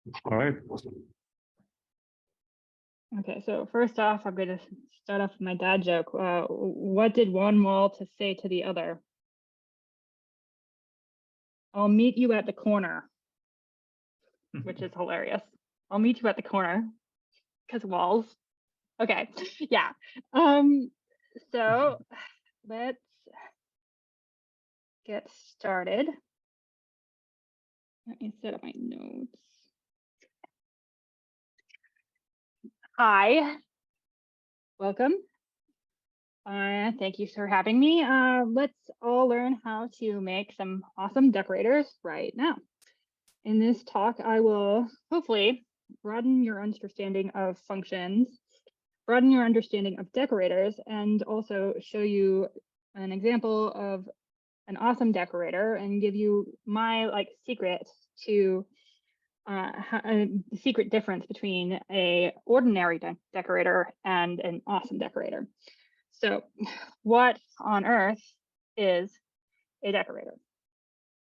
All right. Okay, so first off, I'm going to start off with my dad joke. What did one wall to say to the other? I'll meet you at the corner, which is hilarious. I'll meet you at the corner because walls. Okay, yeah. So let's get started. Let me set up my notes. Hi, welcome. Thank you for having me. Let's all learn how to make some awesome decorators right now. In this talk, I will hopefully broaden your understanding of functions, broaden your understanding of decorators, and also show you an example of an awesome decorator and give you my secret to the secret difference between a ordinary decorator and an awesome decorator. So what on earth is a decorator?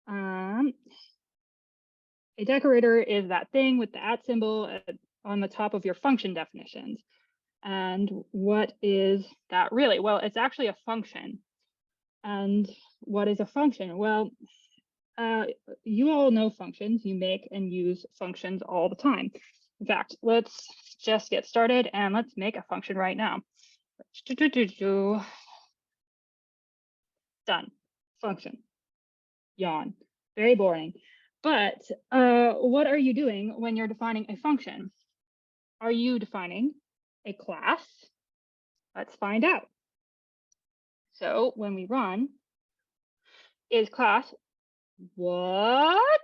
A decorator is that thing with the @ symbol on the top of your function definitions. And what is that really? Well, it's actually a function. And what is a function? Well, you all know functions. You make and use functions all the time. In fact, let's just get started and let's make a function right now. Done. Function. Yawn. Very boring. But what are you doing when you're defining a function? Are you defining a class? Let's find out. So when we run, is class what?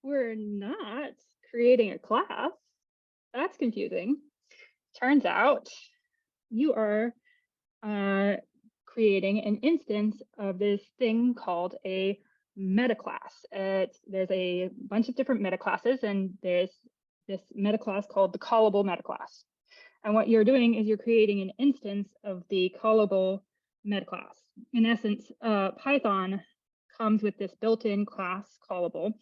We're not creating a class. That's confusing. Turns out you are creating an instance of this thing called a meta class. There's a bunch of different meta classes, and there's this meta class called the callable meta class. And what you're doing is you're creating an instance of the callable meta class. In essence, Python comes with this built-in class callable,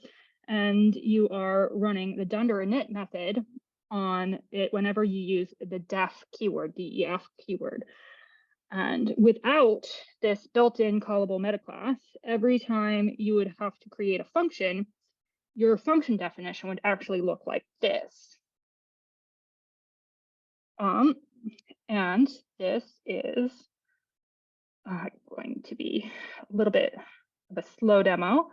and you are running the dunder init method on it whenever you use the def keyword, the def keyword. And without this built-in callable meta class, every time you would have to create a function, your function definition would actually look like this. And this is going to be a little bit of a slow demo,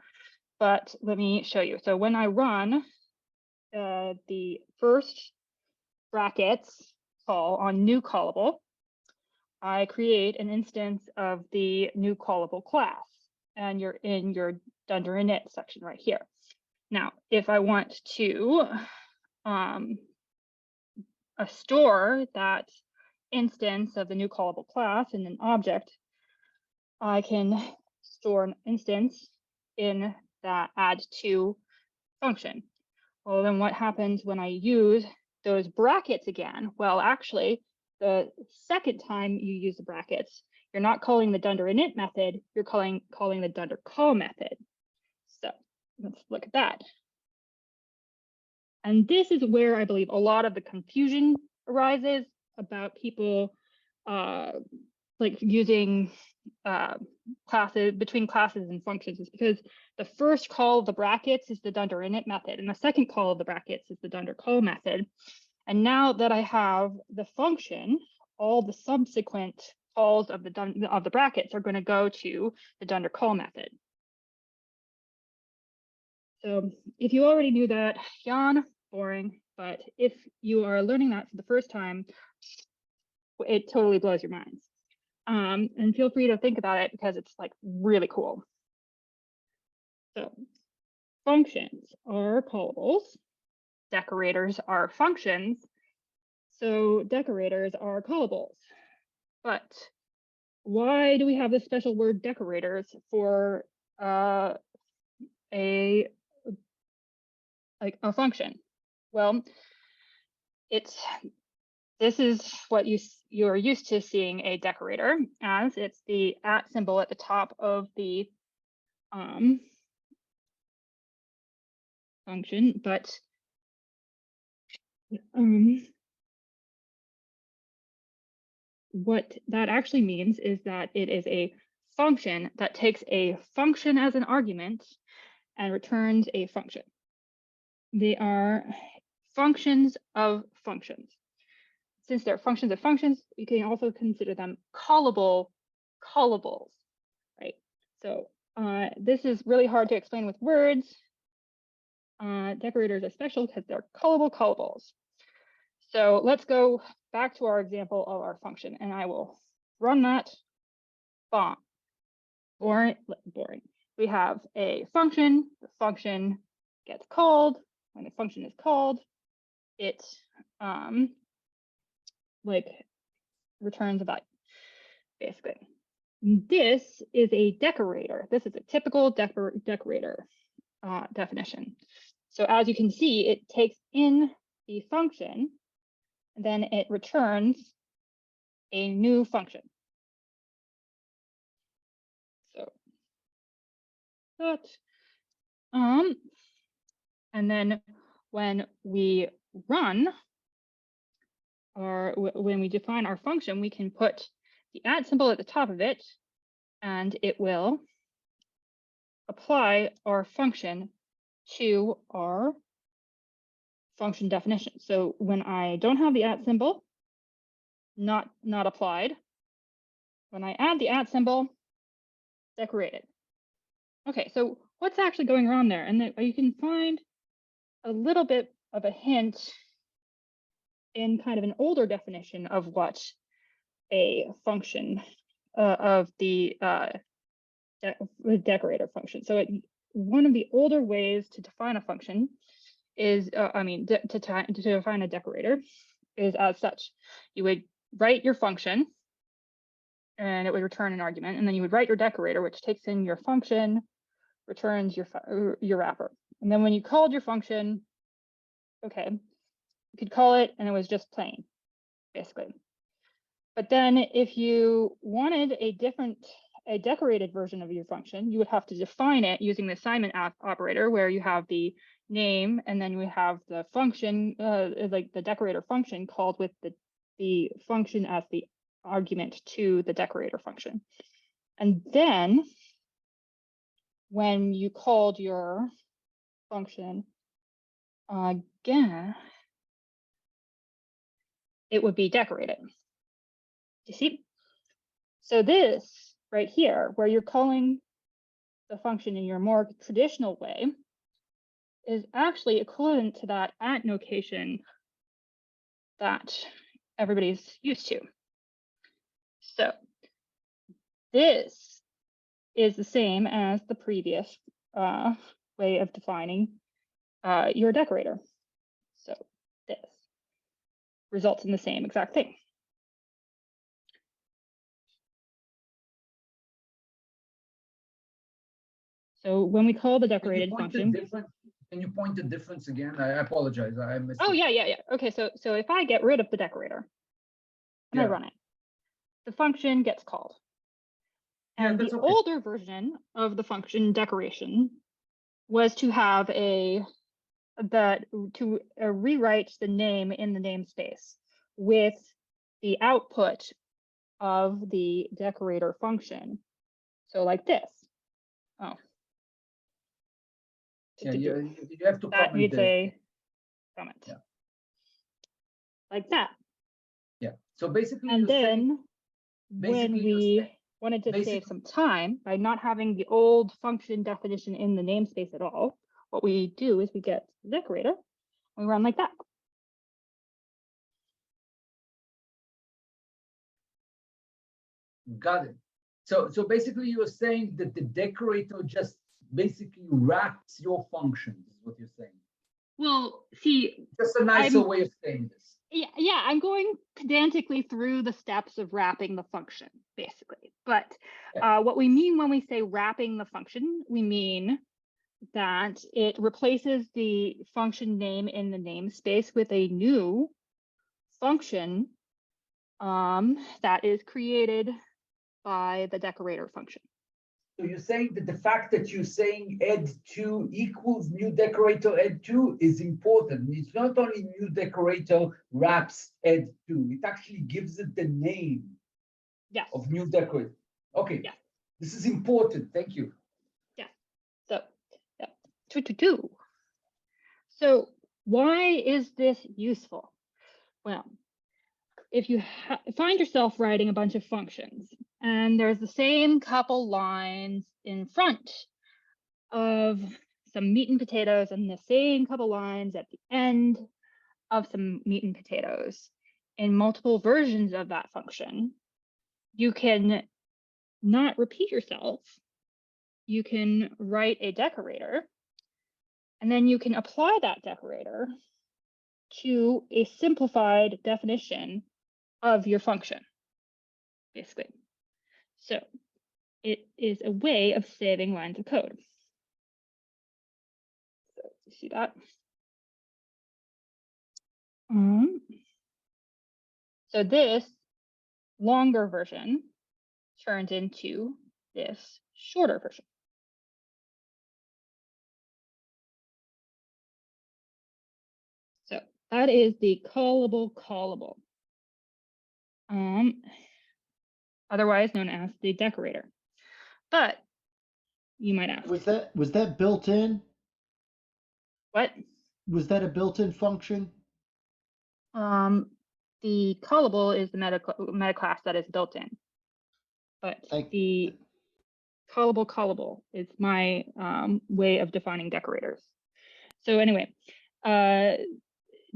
but let me show you. So when I run the first brackets call on new callable, I create an instance of the new callable class, and you're in your dunder init section right here. Now, if I want to store that instance of the new callable class in an object, I can store an instance in that add_to function. Well, then what happens when I use those brackets again? Well, actually, the second time you use the brackets, you're not calling the dunder init method, you're calling the dunder call method. So let's look at that. And this is where I believe a lot of the confusion arises about people like using classes between classes and functions, is because the first call of the brackets is the dunder init method, and the second call of the brackets is the dunder call method. And now that I have the function, all the subsequent calls of the brackets are going to go to the dunder call method. So if you already knew that, yawn, boring. But if you are learning that for the first time, it totally blows your minds. And feel free to think about it because it's like really cool. So functions are callables. Decorators are functions. So decorators are callables. But why do we have this special word decorators for a function? Well, this is what you're used to seeing a decorator as. It's the @ symbol at the top of the function, but what that actually means is that it is a function that takes a function as an argument and returns a function. They are functions of functions. Since they're functions of functions, you can also consider them callables, right? So this is really hard to explain with words. Decorators are special because they're callables. So let's go back to our example of our function, and I will run that. Boring. We have a function. The function gets called. When the function is called, it returns a value, basically. This is a decorator. This is a typical decorator definition. So as you can see, it takes in the function, and then it returns a new function. So that, and then when we run, or when we define our function, we can put the @ symbol at the top of it, and it will apply our function to our function definition. So when I don't have the @ symbol, not applied. When I add the @ symbol, decorated. Okay, so what's actually going on there? And you can find a little bit of a hint in kind of an older definition of what a function of the decorator function. So one of the older ways to define a function is, to define a decorator is as such. You would write your function, and it would return an argument, and then you would write your decorator, which takes in your function, returns your wrapper. And then when you called your function, okay, you could call it, and it was just plain, basically. But then if you wanted a decorated version of your function, you would have to define it using the assignment operator, where you have the name, and then we have the function, like the decorator function, called with the function as the argument to the decorator function. And then when you called your function again, it would be decorated. You see? So this right here, where you're calling the function in your more traditional way, is actually equivalent to that @ notation that everybody's used to. So this is the same as the previous way of defining your decorator. So this results in the same exact thing. So when we call the decorated function, can you point the difference again? I apologize. I missed it. Yeah. Okay, so if I get rid of the decorator and I run it, the function gets called. And the older version of the function decoration was to have rewrite the name in the namespace with the output of the decorator function. So like this. Oh. Yeah, you have to that needs a comment. Yeah. Like that. Yeah. So basically, and then when we wanted to save some time by not having the old function definition in the namespace at all, what we do is we get the decorator and we run like that. Got it. So basically you're saying that the decorator just basically wraps your functions, is what you're saying. Well, see, just a nicer way of saying this. Yeah, I'm going pedantically through the steps of wrapping the function, basically. But what we mean when we say wrapping the function, we mean that it replaces the function name in the namespace with a new function that is created by the decorator function. So you're saying that the fact that you're saying add to equals new decorator add to is important. It's not only new decorator wraps add to, it actually gives it the name Yes. of new decorator. Okay, Yes. this is important. Thank you. Yeah. So, yeah. So why is this useful? Well, if you find yourself writing a bunch of functions and there's the same couple lines in front of some meat and potatoes and the same couple lines at the end of some meat and potatoes in multiple versions of that function, you can not repeat yourself. You can write a decorator, and then you can apply that decorator to a simplified definition of your function, basically. So it is a way of saving lines of code. So you see that? So this longer version turns into this shorter version. So that is the callable, otherwise known as the decorator. But you might ask, was that built in? what? Was that a built-in function? The callable is the meta class that is built in, but the callable is my way of defining decorators. So anyway,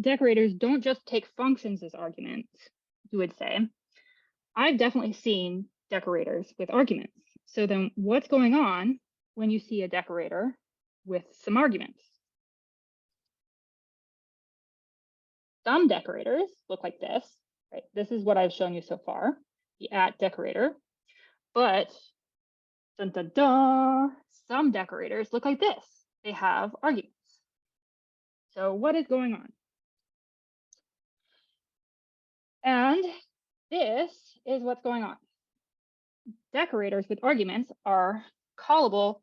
decorators don't just take functions as arguments, you would say. I've definitely seen decorators with arguments. So then what's going on when you see a decorator with some arguments? Some decorators look like this, right? This is what I've shown you so far, the @decorator. But dun, dun, dun, some decorators look like this. They have arguments. So what is going on? And this is what's going on. Decorators with arguments are callables.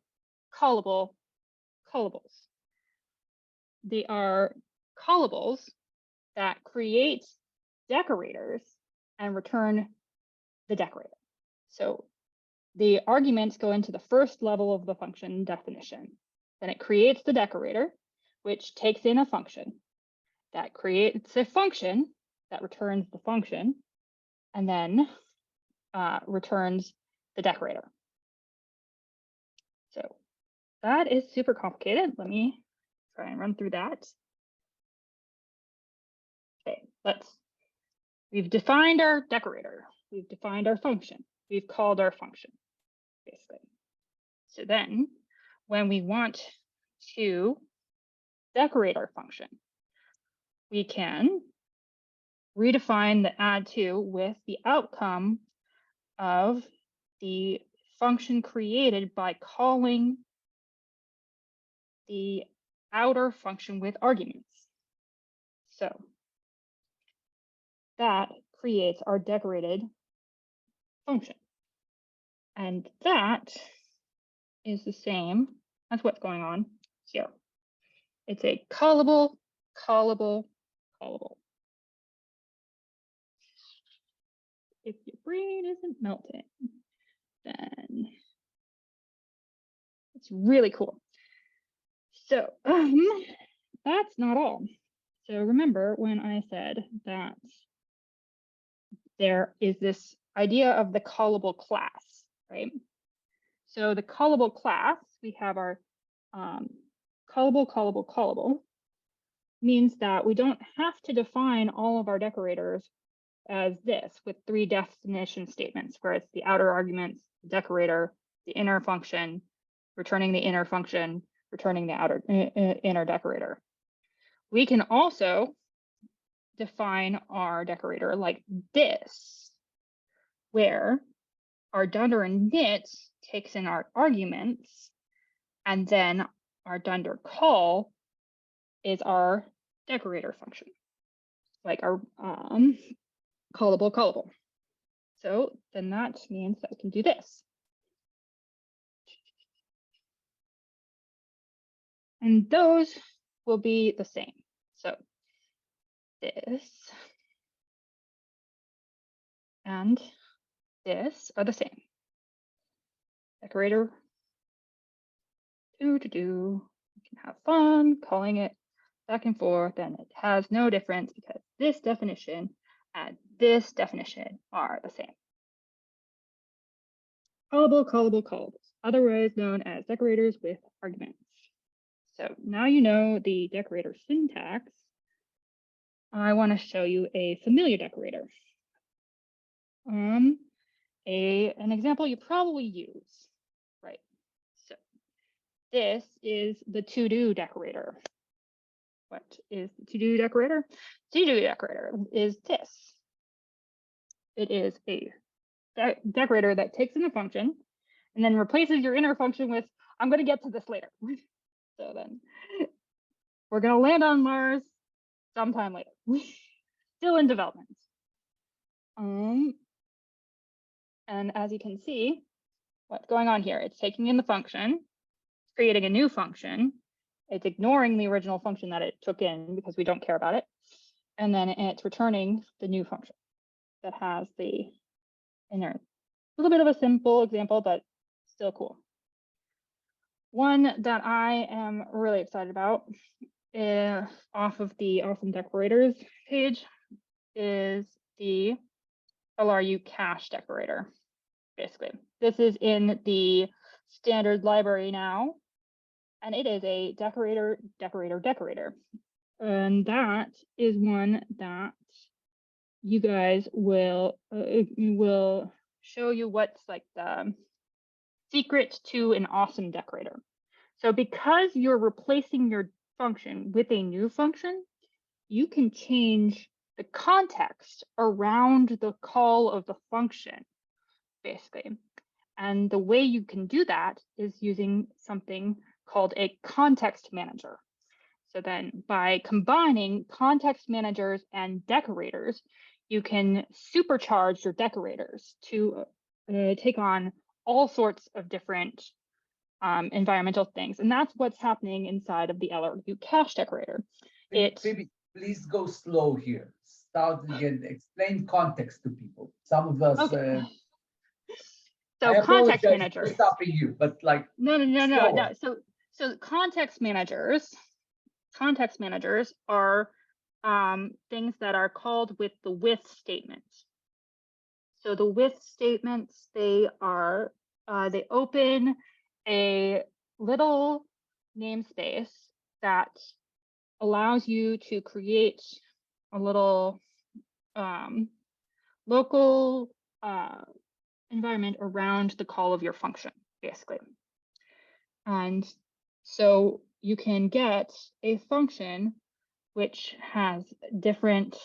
They are callables that create decorators and return the decorator. So the arguments go into the first level of the function definition. Then it creates the decorator, which takes in a function that creates a function that returns the function and then returns the decorator. So that is super complicated. Let me try and run through that. Okay, we've defined our decorator. We've defined our function. We've called our function, basically. So then when we want to decorate our function, we can redefine the add to with the outcome of the function created by calling the outer function with arguments. So that creates our decorated function. And that is the same as what's going on here. It's a callable. If your brain isn't melting, then it's really cool. So that's not all. So remember when I said that there is this idea of the callable class, right? So the callable class, we have our callable means that we don't have to define all of our decorators as this with 3 definition statements, where it's the outer arguments, the decorator, the inner function, returning the inner function, returning the outer inner decorator. We can also define our decorator like this, where our dunder init takes in our arguments, and then our dunder call is our decorator function, like our callable. So then that means that we can do this. And those will be the same. So this and this are the same. Decorator, you can have fun calling it back and forth, and it has no difference because this definition and this definition are the same. Callables, otherwise known as decorators with arguments. So now you know the decorator syntax. I want to show you a familiar decorator. An example you probably use, right? So this is the to-do decorator. What is the to-do decorator? To-do decorator is this. It is a decorator that takes in a function and then replaces your inner function with, I'm going to get to this later. So then we're going to land on Mars sometime later. Still in development. And as you can see, what's going on here, it's taking in the function, creating a new function. It's ignoring the original function that it took in because we don't care about it. And then it's returning the new function that has the inner. A little bit of a simple example, but still cool. One that I am really excited about off of the Awesome Decorators page is the LRU cache decorator. Basically, this is in the standard library now, and it is a decorator. And that is one that you guys will show you what's like the secret to an awesome decorator. So because you're replacing your function with a new function, you can change the context around the call of the function, basically. And the way you can do that is using something called a context manager. So then by combining context managers and decorators, you can supercharge your decorators to take on all sorts of different environmental things. And that's what's happening inside of the LRU cache decorator. Phoebe, please go slow here. Start again. Explain context to people. Some of us. Okay. So I context managers. For stopping you, but like no. So context managers are things that are called with the with statements. So the with statements, they open a little namespace that allows you to create a little local environment around the call of your function, basically. And so you can get a function which has different,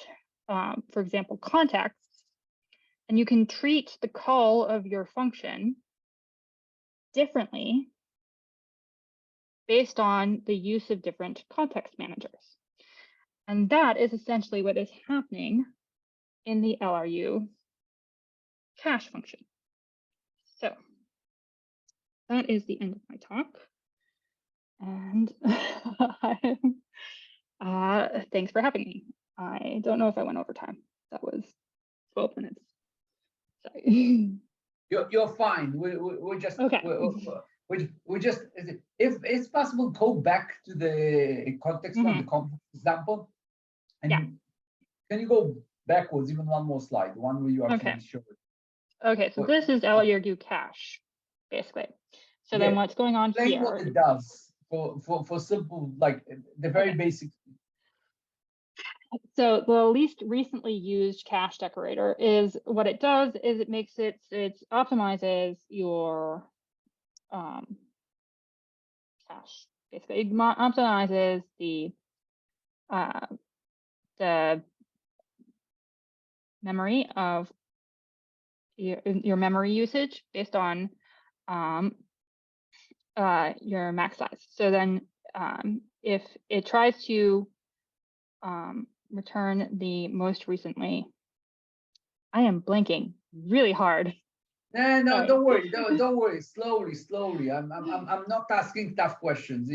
for example, contexts, and you can treat the call of your function differently based on the use of different context managers. And that is essentially what is happening in the LRU cache function. So that is the end of my talk. And thanks for having me. I don't know if I went over time. That was 12 minutes. Sorry. You're fine. We're just okay. We just, if it's possible, go back to the context one, the context example, and can you go backwards even one more slide, one where you actually show it. Okay, so this is LRU cache, basically. So then what's going on Explain here? what it does for simple, like the very basic. So the least recently used cache decorator is what it does is it makes it optimizes your cache. Basically, it optimizes the memory of your memory usage based on your max size. So then if it tries to return the most recently, I am blanking really hard. No, Sorry. don't worry. Don't worry. Slowly. I'm not asking tough questions.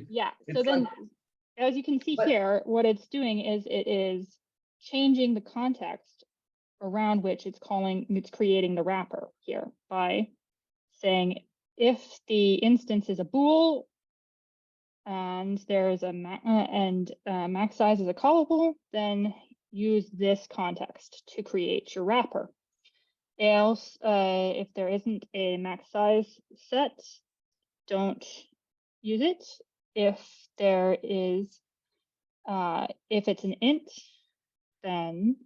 Yeah. So It's then, like, as you can see but here, what it's doing is it is changing the context around which it's creating the wrapper here by saying if the instance is a bool and there's a max size is a callable, then use this context to create your wrapper. Else, if there isn't a max size set, don't use it. If there is, if it's an int, then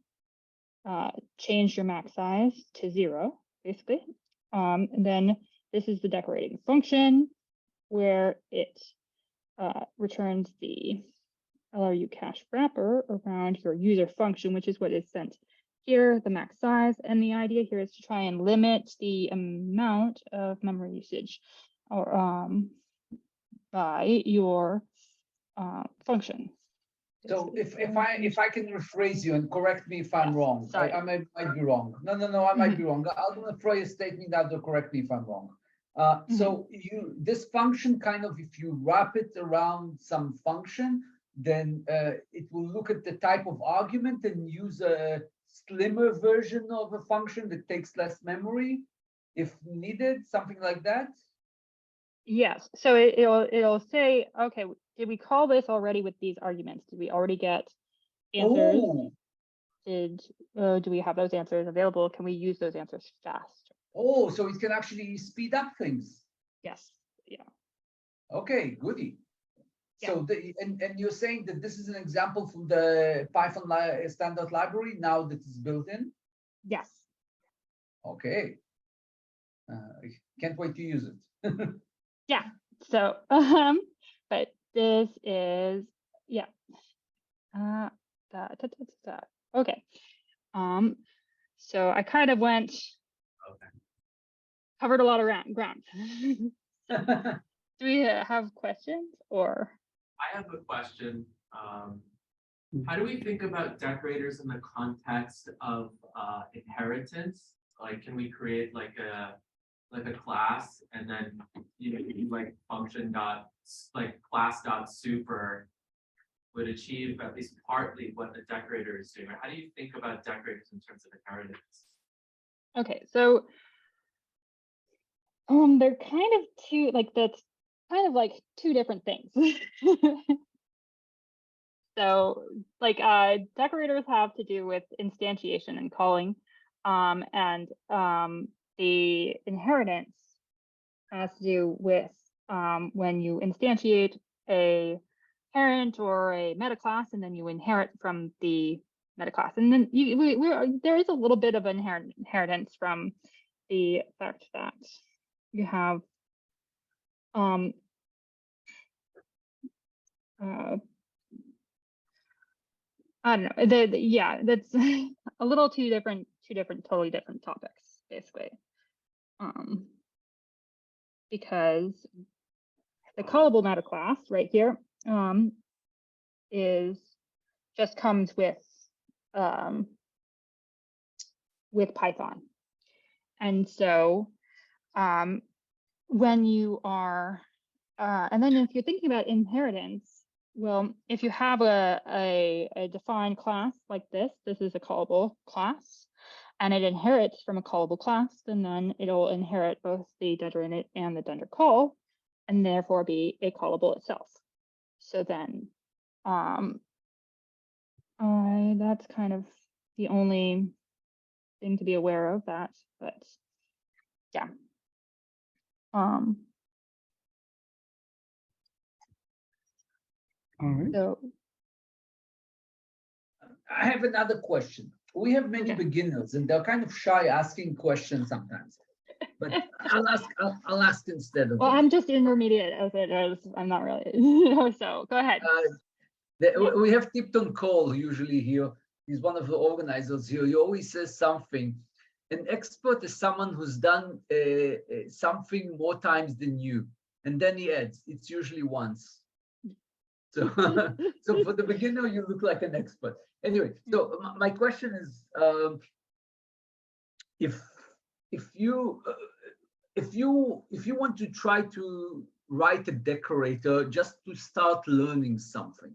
change your max size to 0, basically. And then this is the decorating function where it returns the LRU cache wrapper around your user function, which is what is sent here, the max size. And the idea here is to try and limit the amount of memory usage or by your function. so if I can rephrase you and correct me if I'm Yes, wrong, sorry. I might be wrong. No, I might be wrong. I'm gonna throw a statement out to correct me if I'm wrong. So this function kind of, if you wrap it around some function, then it will look at the type of argument and use a slimmer version of a function that takes less memory if needed, something like that. Yes, so it'll say, okay, did we call this already with these arguments? Did we already get answers? Oh, Do we have those answers available? Can we use those answers fast? oh, so it can actually speed up things. Yes, yeah. Okay, goody. Yeah. So and you're saying that this is an example from the Python standard library now that is built in? Yes. Okay. I can't wait to use it. Yeah. So, but this is, yeah. Okay. So I kind of covered a lot of ground. Do we have questions or? I have a question. How do we think about decorators in the context of inheritance? Like, can we create like a class and then like function dot like class dot super would achieve at least partly what the decorator is doing? How do you think about decorators in terms of inheritance? Okay, so they're kind of that's kind of like two different things. So like decorators have to do with instantiation and calling, and the inheritance has to do with when you instantiate a parent or a meta class, and then you inherit from the meta class. And then there is a little bit of inheritance from the fact that you have I don't know. Yeah, that's a little two different, totally different topics, basically. Because the callable meta class right here comes with Python, and so when you are and then if you're thinking about inheritance. Well, if you have a defined class like this is a callable class, and it inherits from a callable class, and then it'll inherit both the dender init and the dender call, and therefore be a callable itself. So then, that's kind of the only thing to be aware of that, but yeah. All right. So I have another question. We have many beginners and they're kind of shy asking questions sometimes. But I'll ask instead of well, them. I'm just intermediate as it is. I'm not really. So go ahead. We have Tipton Cole usually here. He's one of the organizers here. He always says something. An expert is someone who's done something more times than you. And then he adds, it's usually once. So, so for the beginner, you look like an expert. Anyway, so my question is, if if you want to try to write a decorator just to start learning something,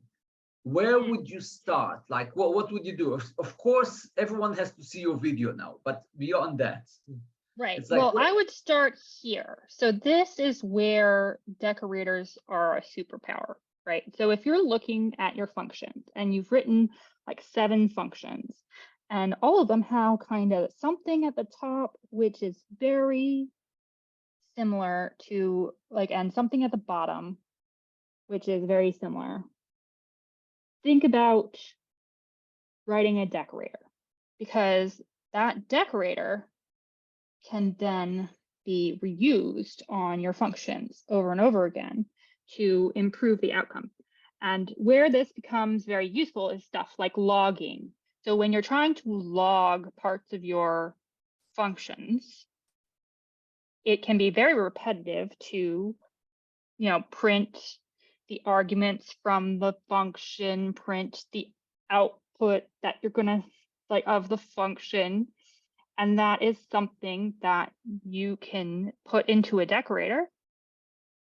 where would you start? Like, what would you do? Of course, everyone has to see your video now, but beyond that, Right. it's like, Well, I would start here. So this is where decorators are a superpower, right? So if you're looking at your functions and you've written like 7 functions and all of them have kind of something at the top, which is very similar to like, and something at the bottom, which is very similar. Think about writing a decorator, because that decorator can then be reused on your functions over and over again to improve the outcome. And where this becomes very useful is stuff like logging. So when you're trying to log parts of your functions, it can be very repetitive to, print the arguments from the function, print the output that you're gonna like of the function. And that is something that you can put into a decorator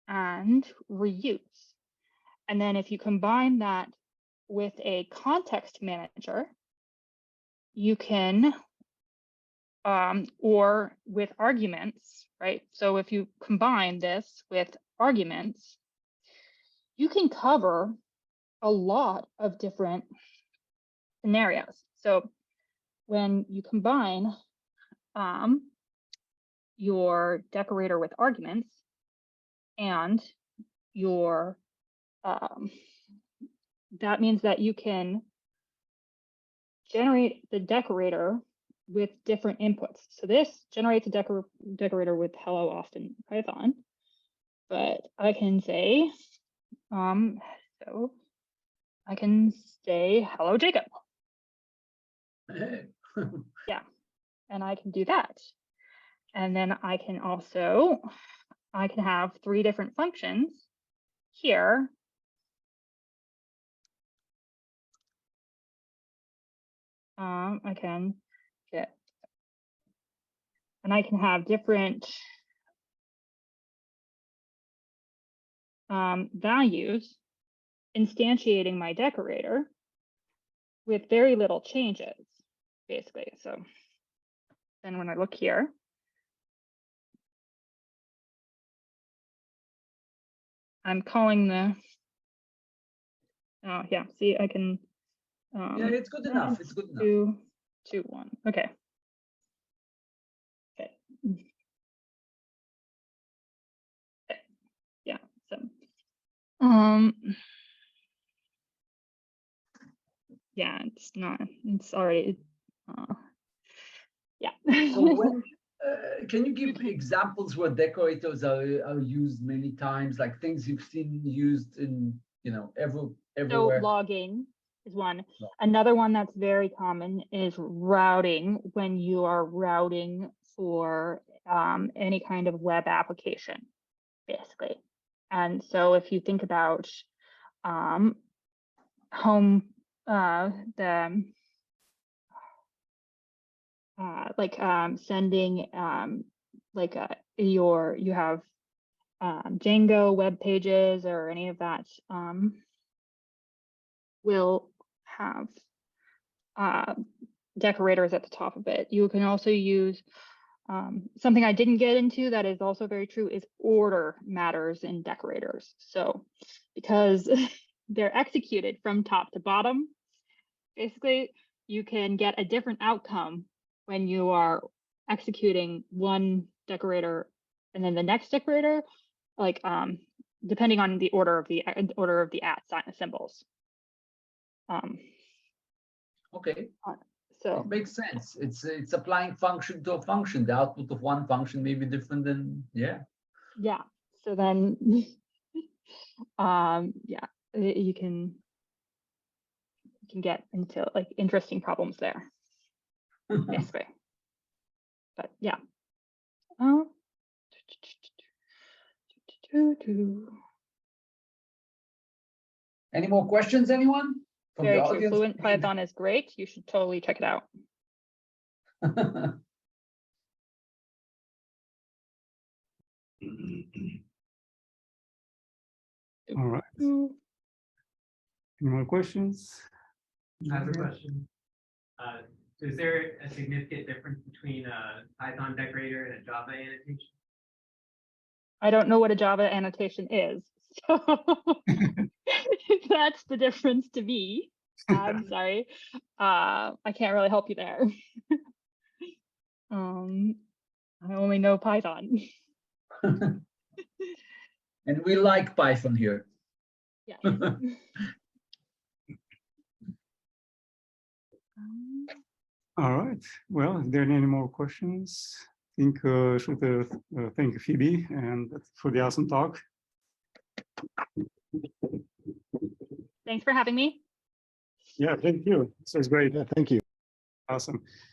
and reuse. And then if you combine that with a context manager, you can, or with arguments, right? So if you combine this with arguments, you can cover a lot of different scenarios. So when you combine your decorator with arguments and your that means that you can generate the decorator with different inputs. So this generates a decorator with hello Austin Python, but I can say so I can say hello Jacob. Yeah, and I can do that. And then I can have 3 different functions here. I can get, and I can have different values instantiating my decorator with very little changes, basically. So then when I look here, I'm calling the, oh yeah, see, I can, yeah, it's good enough. It's good enough. 2, 2, 1. Okay. Okay. Okay. Yeah. So, yeah, it's not. It's already. Yeah. So when can you give examples where decorators are used many times, like things you've seen used in everywhere? So logging is one. Another one that's very common is routing, when you are routing for any kind of web application, basically. And so if you think about home, sending you have Django web pages or any of that will have decorators at the top of it. You can also use something I didn't get into that is also very true is order matters in decorators. So because they're executed from top to bottom, basically you can get a different outcome when you are executing one decorator and then the next decorator, like depending on the order of the @ symbols. Okay. So it makes sense. It's applying function to a function. The output of one function may be different than yeah. So then you can get into like interesting problems there, basically. But yeah. Any more questions, anyone? From Very the true. audience? Fluent Python is great. You should totally check it out. All right. Any more questions? I have a question. So is there a significant difference between a Python decorator and a Java annotation? I don't know what a Java annotation is. So if that's the difference to me, I'm sorry. I can't really help you there. I only know Python. And we like Python here. Yeah. All right. Well, if there are any more questions, I think should thank you, Phoebe, and for the awesome talk. Thanks for having me. Yeah, thank you. This was great. Yeah, thank you. Awesome.